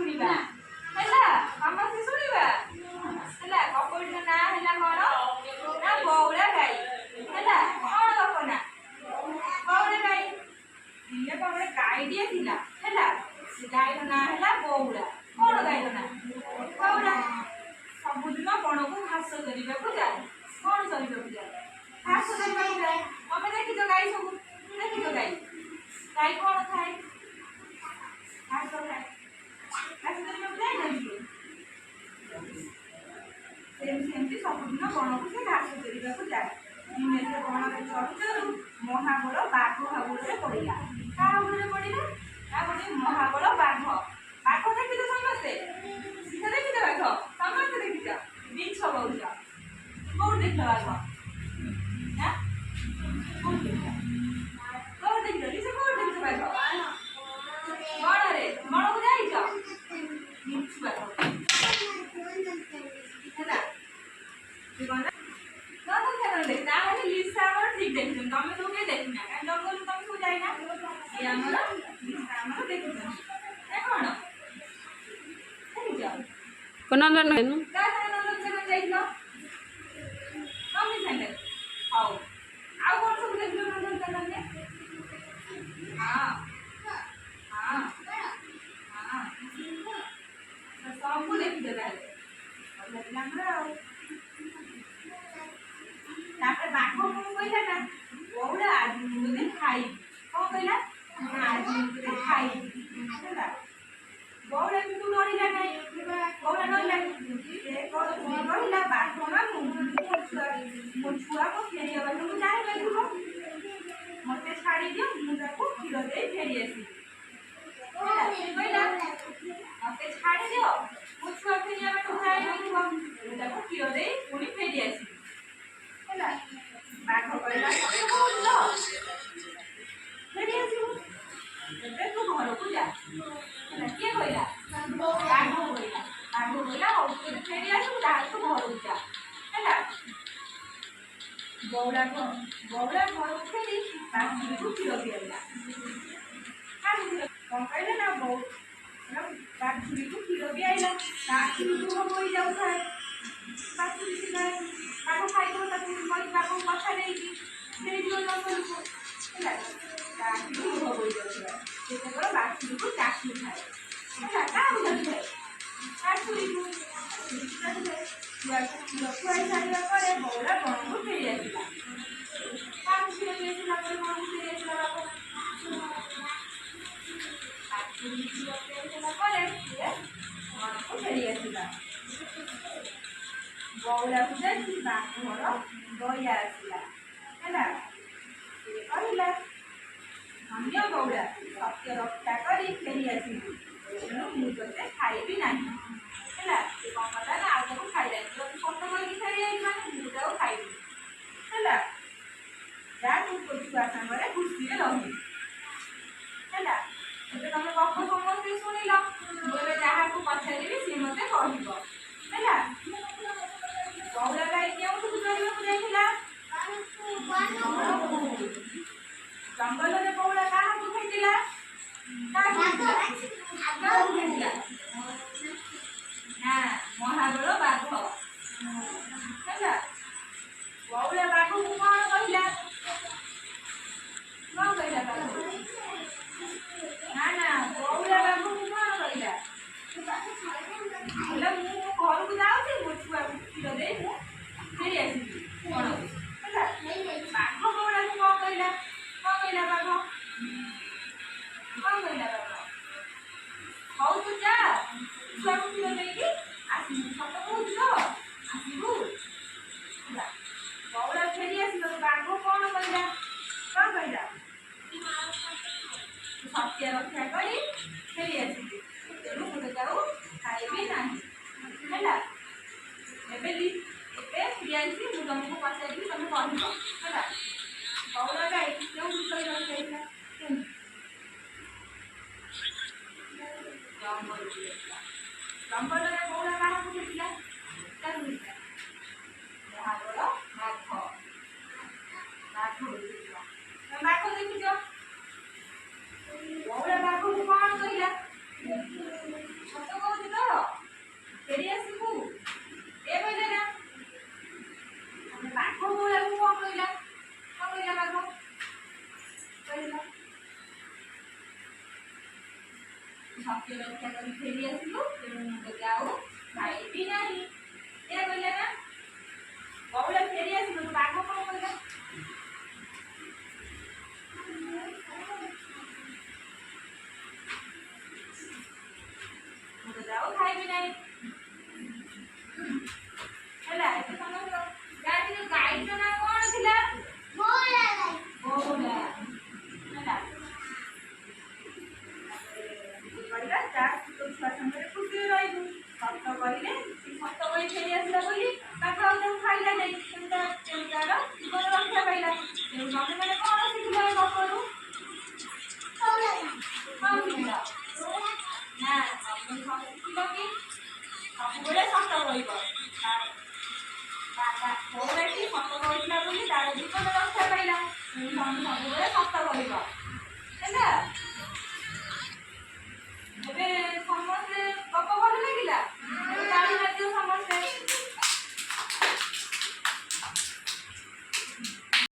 ଶୁଣିବା ହେଲା ସମସ୍ତେ ଶୁଣିବା ହେଲା। ଗପଟିର ନାଁ ହେଲା କଣ ନା ବଉଳା ଗାଈ ହେଲା। କଣ ଗପ ନା ବଉଳା ଗାଈ। ଦିନେ କଣ ଗୋଟେ ଗାଈଟିଏ ଥିଲା ହେଲା। ସେ ଗାଈର ନାଁ ହେଲା ବଉଳା। କଣ ଗାଈର ନାଁ ବଉଳା। ସବୁଦିନ ବଣକୁ ଘାସ ଚରିବାକୁ ଯାଏ। କଣ ଚରିବାକୁ ଯାଏ ଘାସ ଚରିବାକୁ ଯାଏ। ତମେ ଦେଖିଛ ଗାଈ ସବୁ ଦେଖିଛ ଗାଈ ଗାଈ କଣ ଖାଏ ଘାସ ଖାଏ। ଘାସ ଚରିବାକୁ ଯାଇନାହାନ୍ତି ସେମିତି ସବୁଦିନ ବଣକୁ ସେ ଘାସ ଚରିବାକୁ ଯାଏ। ଦିନେ ସେ ବଣରେ ଚରୁ ଚରୁ ମହାବଳ ବାଘ ହାବୁଡ଼ରେ ପଡ଼ିଲା। କାହା ହାବୁଡ଼ରେ ପଡ଼ିଲା ନା ଗୋଟେ ମହାବଳ ବାଘ। ବାଘ ଦେଖିଛ ସମସ୍ତେ ଦେଖିଛ ବାଘ ସମସ୍ତେ ଦେଖିଛ ମିଛ କହୁଛ। କୋଉଠି ଦେଖିଛ ବାଘ ନା କୋଉଠି ଦେଖିଛ କୋଉଠି ଦେଖିଛ ସେ କୋଉଠି ଦେଖିଛ ବାଘ ବଣରେ। ବଣକୁ ଯାଇଛ ମିଛୁଆ ହେଲା। ତାହେଲେ ଲିସା ଆମର ଠିକ ଦେଖିଛନ୍ତି। ତମେ ସବୁ କେହି ଦେଖିନା କାରଣ ଜଙ୍ଗଲ ତମେ ସବୁ ଯାଇନା। ଇଏ ଆମର ଲିସା ଆମର ଦେଖିଛନ୍ତି ନା କଣ ଦେଖିଛ। ନନ୍ଦନକାନନ କାହା ସାଙ୍ଗେ ନନ୍ଦନକାନନ ଯାଇଥିଲ ମମି ସାଙ୍ଗେ। ହଉ ଆଉ କଣ ସବୁ ଦେଖିଲ ନନ୍ଦନକାନନରେ। ହଁ ହଁ ହଁ ସବୁ ଦେଖିଛ ତାହେଲେ ଆମର ଆଉ। ତାପରେ ବାଘ କଣ କହିଲା ନା ବଉଳା ଆଜି ମୁଁ ବୋଧେ ଖାଇବି। କଣ କହିଲା ଆଜି ମୁଁ ବୋଧେ ଖାଇବି ହେଲା। ବଉଳା କିନ୍ତୁ ଡରିଲା ନାହିଁ। ବଉଳା ଡରିଲାନି। ସେ କହିଲା ବାଘ ମାମୁଁ ମୋ ଛୁଆକୁ ଫେରିବା ବାଟକୁ ଜାଣିପାରିବ ମତେ ଛାଡ଼ି ଦିଅ ମୁଁ ତାକୁ କ୍ଷୀର ଦେଇ ଫେରି ଆସିବି। କହିଲା ମତେ ଛାଡ଼ି ଦିଅ ମୋ ଛୁଆ ଫେରିବା ବାଟକୁ ଜାଣିପାରିବ ମୁଁ ତାକୁ କ୍ଷୀର ଦେଇ ପୁଣି ଫେରି ଆସିବି ହେଲା। ବାଘ କହିଲା ସତେ କହୁଛ ଫେରି ଆସିବୁ ଏବେ ତୁ ଘରକୁ ଯା ହେଲା। କିଏ କହିଲା ବାଘ କହିଲା। ବାଘ କହିଲା ହଉ ତୁ ଯଦି ଫେରି ଆସିବୁ ତାହେଲେ ତୁ ଘରକୁ ଯା ହେଲା। ବଉଳା ଘରକୁ ଫେରି ବାଛୁରୀକୁ କ୍ଷୀର ପିଆଇଲା। କଣ କହିଲେ ନା ବାଛୁରୀକୁ କ୍ଷୀର ପିଆଇଲା। ତା ଆଖିରୁ ଲୁହ ବୋହି ଯାଉଥାଏ। ବାଛୁରୀ ଥିଲା ବାଘ ଖାଇବ ତାକୁ ବାଘ କଥା ଦେଇକି ଫେରିଯିବ ଜଙ୍ଗଲକୁ ହେଲା। ତା ଆଖିରୁ ଲୁହ ବୋହି ଯାଉଥାଏ। ସେ କେବଳ ବାଛୁରୀକୁ ଚାଖୁଥାଏ ହେଲା। କାହାକୁ ଚାଖୁଥାଏ ବାଛୁରୀକୁ। ଛୁଆକୁ କ୍ଷୀର ଖୁଆଇ ସାରିବା ପରେ ବଉଳା ବଣକୁ ଫେରି ଆସିଲା। କାହାକୁ କ୍ଷୀର ପିଆଇଥିଲା ପରେ ବଣକୁ ଫେରି ଆସିଲା ବାଘ। ବାଛୁରୀ କ୍ଷୀର ପିଆଇଥିଲା ପରେ ସିଏ ବଣକୁ ଫେରି ଆସିଲା। ବଉଳାକୁ ଦେଖି ବାଘର ଦୟା ଆସିଲା ହେଲା। ସେ କହିଲା ଧନ୍ୟ ବଉଳା ସତ୍ୟ ରକ୍ଷା କରି ଫେରି ଆସିବୁ ତେଣୁ ମୁଁ ତୋତେ ଖାଇବି ନାହିଁ ହେଲା। ସେ କଣ କଲା ନା ଆଉ ତାକୁ ଖାଇଲାନି। ଯଦି ସତ କରିକି ଫେରି ଆସିବି ମାନେ ମୁଁ ତାକୁ ଖାଇବି ହେଲା। ଯା ତୁ ତୋ ଛୁଆ ସାଙ୍ଗରେ ଖୁସିରେ ରହିବୁ ହେଲା। ଏବେ ତମେ ଗପ ସମସ୍ତେ ଶୁଣିଲ। ମୁଁ ଏବେ ଯାହାକୁ ପଚାରିବି ସିଏ ମତେ କହିବ ହେଲା। ବଉଳା ଗାଈ କେଉଁଠିକୁ ଚରିବାକୁ ଯାଇଥିଲା ଜଙ୍ଗଲରେ। ବଉଳା କାହାକୁ ଭେଟିଲା ନା ମହାବଳ ବାଘ ହେଲା। ବଉଳା ବାଘକୁ କଣ କହିଲା ବାଘ ନା ବଉଳା ବାଘକୁ କଣ କହିଲା କହିଲା ମୁଁ ମୋ ଘରକୁ ଯାଉଛି ମୋ ଛୁଆକୁ କ୍ଷୀର ଦେଇ ମୁଁ ଫେରି ଆସିବି ବଣକୁ ହେଲା। ବାଘ ବଉଳାକୁ କଣ କହିଲା ବାଘ କଣ କହିଲା ବାଘ ହଉ ତୁ ଯା ଛୁଆକୁ କ୍ଷୀର ଦେଇକି ଆସିବୁ ସତ କହୁଛୁ ତ ଆସିବୁ ହେଲା। ବଉଳା ଫେରି ଆସିବ। ବାଘ କଣ କହିଲା ସତ୍ୟ ରକ୍ଷା କରି ଫେରି ଆସିବି ତେଣୁ ମୁଁ ତୋତେ ଆଉ ଖାଇବି ନାହିଁ ହେଲା। ଏବେ ପ୍ରିୟାଂଶୀ ମୁଁ ତମକୁ ପଚାରିବି ତମେ କହିବ ହେଲା। ବଉଳା ଗାଈ କେଉଁଠି ଚରିବାକୁ ଯାଇଥିଲା ଜଙ୍ଗଲରେ। ବଉଳା କାହାକୁ ଭେଟିଲା ମହାବଳ ବାଘ ଭେଟିଲା। ବାଘ ଦେଖିଛ। ବଉଳା ବାଘକୁ କଣ କହିଲା ସତ କହୁଛି ତ ଫେରି ଆସିବୁ ଏ କହିଲେ ନା ବାଘ ବଉଳାକୁ କଣ କହିଲା ବାଘ କହିଲା ସତ୍ୟ ରକ୍ଷା କରି ଫେରି ଆସିବୁ ତେଣୁ ମୁଁ ତୋତେ ଆଉ ଖାଇବି ନାହିଁ ଏ କହିଲା ନା ବଉଳା ଫେରି ଆସିବୁ ବାଘ କଣ କହିଲା ମୁଁ ତୋତେ ଆଉ ଖାଇବି ନାହିଁ ହେଲା ଏବେ ସମସ୍ତ ଗାଈର ନାଁ କଣ ଥିଲା ବଉଳା ହେଲା କରିବା ତା ତୋ ଛୁଆ ସାଙ୍ଗରେ ଖୁସିରେ ରହିବୁ ସତ କହିଲେ ସେ ସତ କହି ଫେରି ଆସିଲା ବୋଲି ବାଘ ଆଉ ତାକୁ ଖାଇଲା ନାହିଁ ତେଣୁ ତାର ଜୀବନ ରକ୍ଷା ପାଇଲା ତେଣୁ ତମେ ମାନେ କଣ ଶିଖିଲ ଏ ଗପରୁ କଣ ଶିଖିଲ ନା ତମେ ଶିଖିଲ କି ସବୁବେଳେ ସତ କହିବ ବଉଳାଟି ସତ କହିଥିଲା ବୋଲି ତାର ଜୀବନ ରକ୍ଷା ପାଇଲା ତେଣୁ ତମେ ସବୁବେଳେ ସତ କହିବ ହେଲା।